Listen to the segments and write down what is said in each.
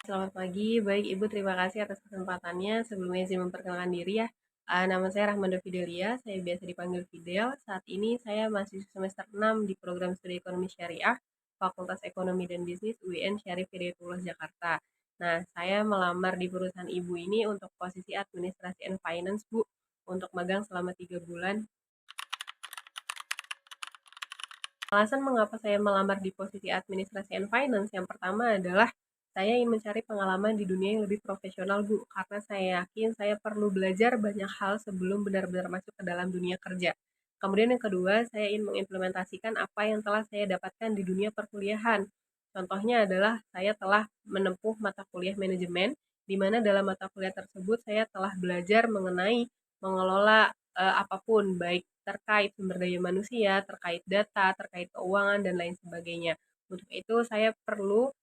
Selamat pagi, baik Ibu, terima kasih atas kesempatannya. Sebelumnya izin memperkenalkan diri ya. Nama saya Rahmanda Fidelia, saya biasa dipanggil Fidel. Saat ini saya masih semester 6 di program studi ekonomi syariah, Fakultas Ekonomi dan Bisnis UIN Syarif Hidayatullah Jakarta. Nah, saya melamar di perusahaan Ibu ini untuk posisi administrasi and finance, Bu, untuk magang selama 3 bulan. Alasan mengapa saya melamar di posisi administrasi and finance yang pertama adalah saya ingin mencari pengalaman di dunia yang lebih profesional, Bu, karena saya yakin saya perlu belajar banyak hal sebelum benar-benar masuk ke dalam dunia kerja. Kemudian yang kedua, saya ingin mengimplementasikan apa yang telah saya dapatkan di dunia perkuliahan. Contohnya adalah saya telah menempuh mata kuliah manajemen, di mana dalam mata kuliah tersebut saya telah belajar mengenai mengelola apapun, baik terkait sumber daya manusia, terkait data, terkait keuangan, dan lain sebagainya. Untuk itu, saya perlu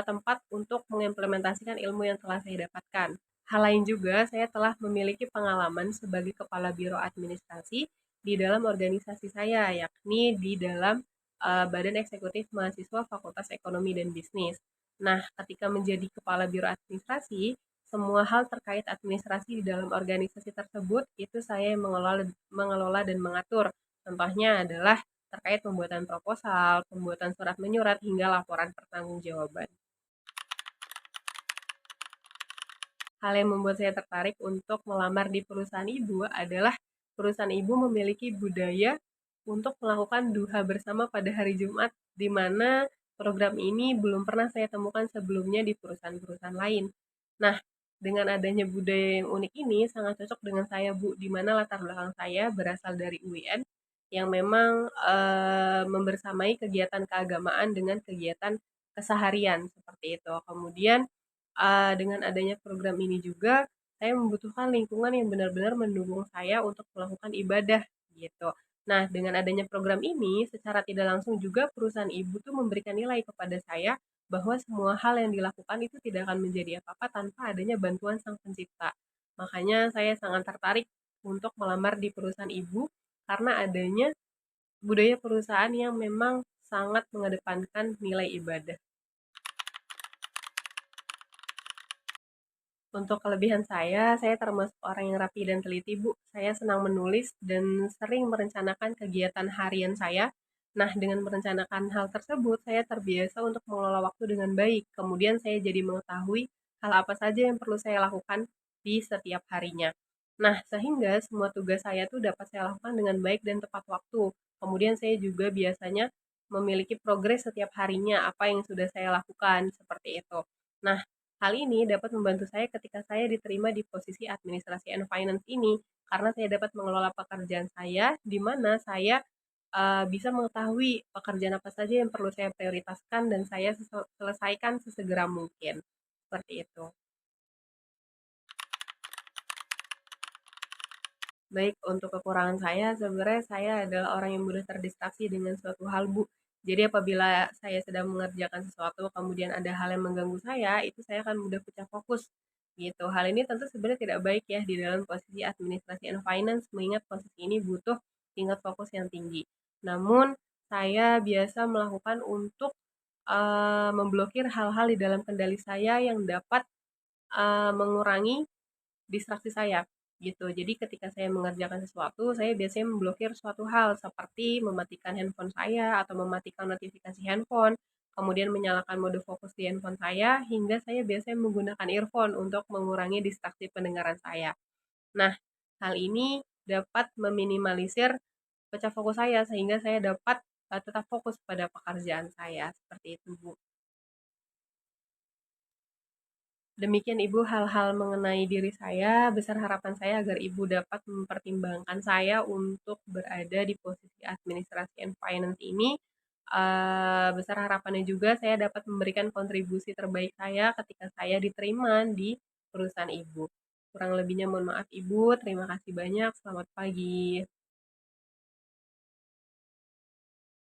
tempat untuk mengimplementasikan ilmu yang telah saya dapatkan. Hal lain juga, saya telah memiliki pengalaman sebagai kepala biro administrasi di dalam organisasi saya, yakni di dalam Badan Eksekutif Mahasiswa Fakultas Ekonomi dan Bisnis. Nah, ketika menjadi kepala biro administrasi, semua hal terkait administrasi di dalam organisasi tersebut itu saya yang mengelola dan mengatur. Contohnya adalah terkait pembuatan proposal, pembuatan surat menyurat, hingga laporan pertanggungjawaban. Hal yang membuat saya tertarik untuk melamar di perusahaan ibu adalah perusahaan ibu memiliki budaya untuk melakukan duha bersama pada hari Jumat, di mana program ini belum pernah saya temukan sebelumnya di perusahaan-perusahaan lain. Nah, dengan adanya budaya yang unik ini sangat cocok dengan saya, Bu, di mana latar belakang saya berasal dari UIN yang memang membersamai kegiatan keagamaan dengan kegiatan keseharian seperti itu. Kemudian dengan adanya program ini juga saya membutuhkan lingkungan yang benar-benar mendukung saya untuk melakukan ibadah gitu. Nah, dengan adanya program ini secara tidak langsung juga perusahaan ibu tuh memberikan nilai kepada saya bahwa semua hal yang dilakukan itu tidak akan menjadi apa-apa tanpa adanya bantuan Sang Pencipta. Makanya saya sangat tertarik untuk melamar di perusahaan ibu karena adanya budaya perusahaan yang memang sangat mengedepankan nilai ibadah. Untuk kelebihan saya termasuk orang yang rapi dan teliti, Bu. Saya senang menulis dan sering merencanakan kegiatan harian saya. Nah, dengan merencanakan hal tersebut, saya terbiasa untuk mengelola waktu dengan baik. Kemudian saya jadi mengetahui hal apa saja yang perlu saya lakukan di setiap harinya. Nah, sehingga semua tugas saya tuh dapat saya lakukan dengan baik dan tepat waktu. Kemudian saya juga biasanya memiliki progres setiap harinya, apa yang sudah saya lakukan, seperti itu. Nah, hal ini dapat membantu saya ketika saya diterima di posisi administrasi and finance ini, karena saya dapat mengelola pekerjaan saya, di mana saya bisa mengetahui pekerjaan apa saja yang perlu saya prioritaskan dan saya selesaikan sesegera mungkin. Seperti itu. Baik, untuk kekurangan saya, sebenarnya saya adalah orang yang mudah terdistraksi dengan suatu hal, Bu. Jadi apabila saya sedang mengerjakan sesuatu, kemudian ada hal yang mengganggu saya, itu saya akan mudah pecah fokus. Gitu. Hal ini tentu sebenarnya tidak baik ya di dalam posisi administrasi and finance, mengingat posisi ini butuh tingkat fokus yang tinggi. Namun, saya biasa melakukan untuk memblokir hal-hal di dalam kendali saya yang dapat mengurangi distraksi saya gitu. Jadi ketika saya mengerjakan sesuatu, saya biasanya memblokir suatu hal seperti mematikan handphone saya atau mematikan notifikasi handphone, kemudian menyalakan mode fokus di handphone saya hingga saya biasanya menggunakan earphone untuk mengurangi distraksi pendengaran saya. Nah, hal ini dapat meminimalisir pecah fokus saya sehingga saya dapat tetap fokus pada pekerjaan saya seperti itu, Bu. Demikian Ibu hal-hal mengenai diri saya, besar harapan saya agar Ibu dapat mempertimbangkan saya untuk berada di posisi administrasi and finance ini. Besar harapannya juga saya dapat memberikan kontribusi terbaik saya ketika saya diterima di perusahaan Ibu. Kurang lebihnya mohon maaf Ibu, terima kasih banyak, selamat pagi.